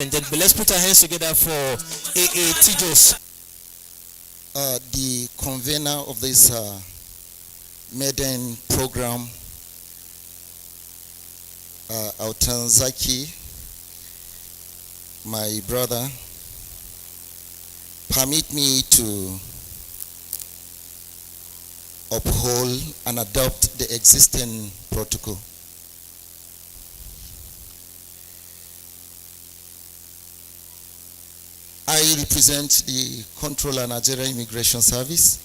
And then let's put our hands together for AA Tijos. The convener of this maiden program, Autan Zaki, my brother, permit me to uphold and adopt the existing protocol. I represent the Controller Nigeria Immigration Service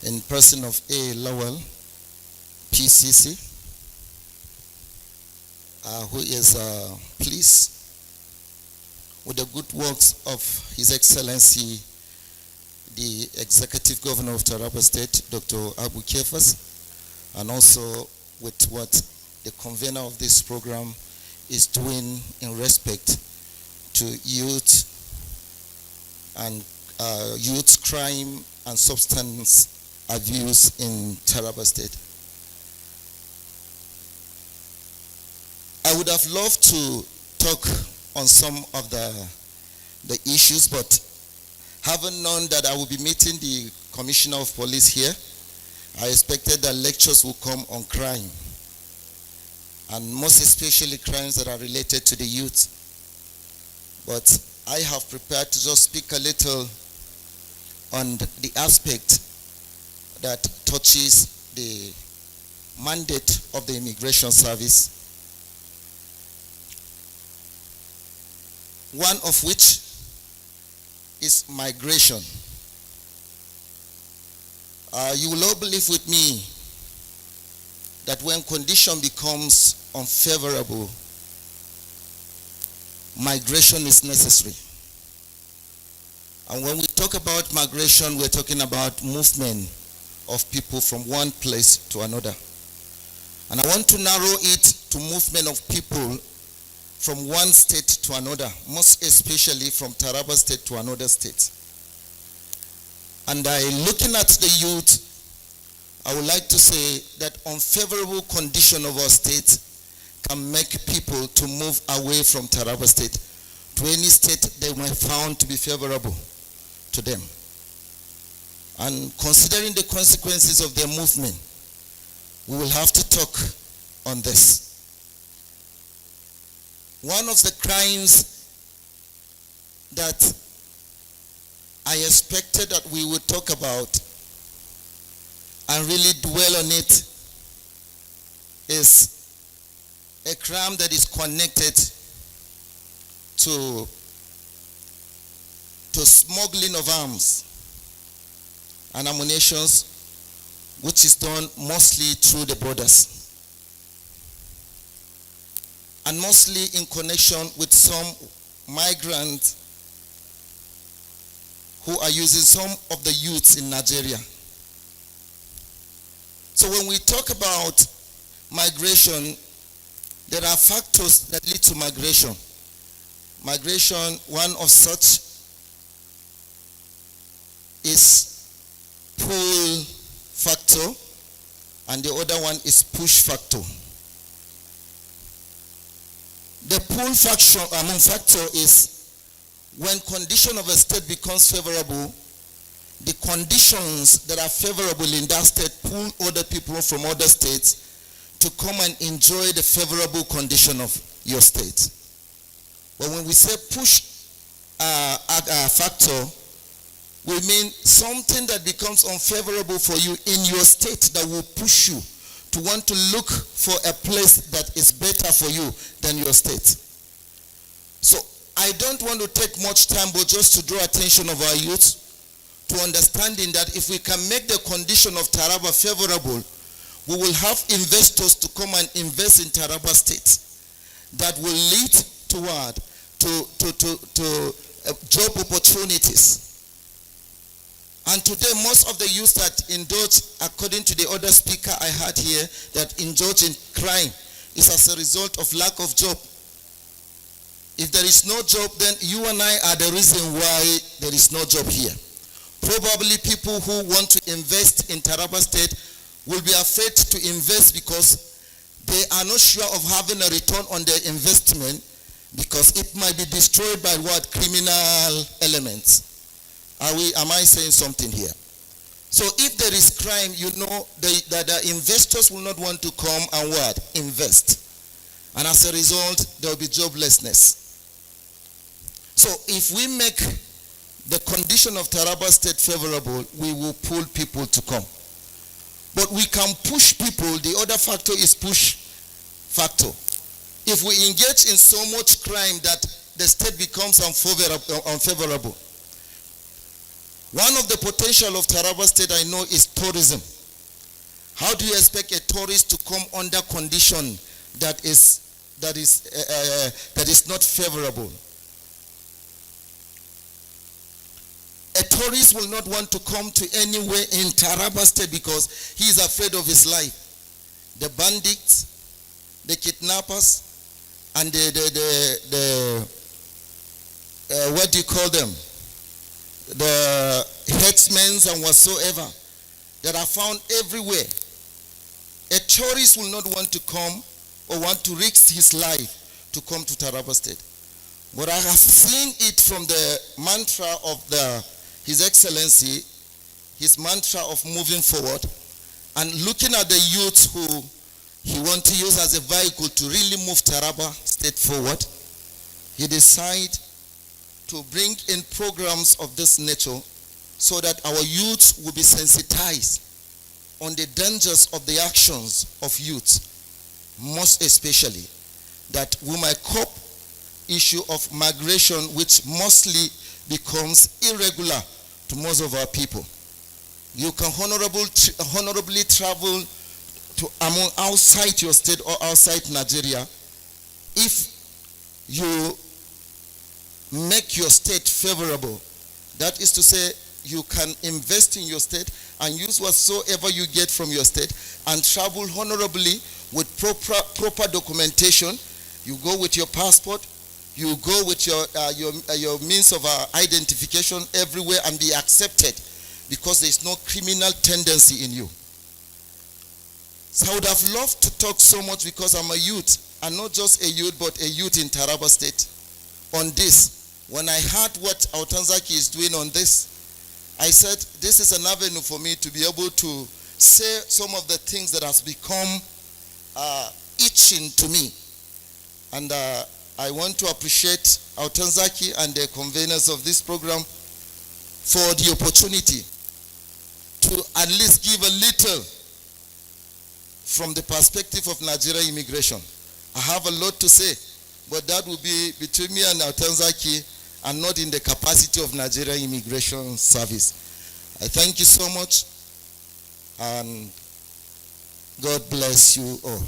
in person of A. Lowell, PCC, who is pleased with the good works of His Excellency, the Executive Governor of Taraba State, Dr. Abu Kefas, and also with what the convener of this program is doing in respect to youth and youth crime and substance abuse in Taraba State. I would have loved to talk on some of the issues, but having known that I will be meeting the Commissioner of Police here, I expected that lectures will come on crime, and most especially crimes that are related to the youth. But I have prepared to just speak a little on the aspect that touches the mandate of the Immigration Service, one of which is migration. You will all believe with me that when condition becomes unfavorable, migration is necessary. And when we talk about migration, we're talking about movement of people from one place to another. And I want to narrow it to movement of people from one state to another, most especially from Taraba State to another state. And looking at the youth, I would like to say that unfavorable condition of our state can make people to move away from Taraba State to any state they might found to be favorable to them. And considering the consequences of their movement, we will have to talk on this. One of the crimes that I expected that we would talk about and really dwell on it is a crime that is connected to smuggling of arms and ammunition, which is done mostly through the borders, and mostly in connection with some migrants who are using some of the youths in Nigeria. So when we talk about migration, there are factors that lead to migration. Migration, one of such is pull factor, and the other one is push factor. The pull factor is when condition of a state becomes favorable, the conditions that are favorable in that state pull other people from other states to come and enjoy the favorable condition of your state. But when we say push factor, we mean something that becomes unfavorable for you in your state that will push you to want to look for a place that is better for you than your state. So I don't want to take much time, but just to draw attention of our youth to understanding that if we can make the condition of Taraba favorable, we will have investors to come and invest in Taraba State that will lead toward to job opportunities. And today, most of the youth that indulge, according to the other speaker I had here, that indulge in crime is as a result of lack of job. If there is no job, then you and I are the reason why there is no job here. Probably people who want to invest in Taraba State will be afraid to invest because they are not sure of having a return on their investment because it might be destroyed by what? Criminal elements. Am I saying something here? So if there is crime, you know that the investors will not want to come and what? Invest. And as a result, there will be joblessness. So if we make the condition of Taraba State favorable, we will pull people to come. But we can push people. The other factor is push factor. If we engage in so much crime that the state becomes unfavorable. One of the potential of Taraba State, I know, is tourism. How do you expect a tourist to come under condition that is not favorable? A tourist will not want to come to anywhere in Taraba State because he is afraid of his life. The bandits, the kidnappers, and the what do you call them? The headsmen and whatsoever that are found everywhere. A tourist will not want to come or want to risk his life to come to Taraba State. But I have seen it from the mantra of His Excellency, his mantra of moving forward, and looking at the youth who he wants to use as a vehicle to really move Taraba State forward. He decided to bring in programs of this nature so that our youth will be sensitized on the dangers of the actions of youth, most especially that we might cope issue of migration, which mostly becomes irregular to most of our people. You can honorably travel to outside your state or outside Nigeria if you make your state favorable. That is to say, you can invest in your state and use whatsoever you get from your state and travel honorably with proper documentation. You go with your passport, you go with your means of identification everywhere and be accepted because there is no criminal tendency in you. So I would have loved to talk so much because I'm a youth, and not just a youth, but a youth in Taraba State on this. When I heard what Autan Zaki is doing on this, I said, this is an avenue for me to be able to say some of the things that has become itching to me. And I want to appreciate Autan Zaki and the conveners of this program for the opportunity to at least give a little from the perspective of Nigeria immigration. I have a lot to say, but that will be between me and Autan Zaki and not in the capacity of Nigeria Immigration Service. I thank you so much, and God bless you all.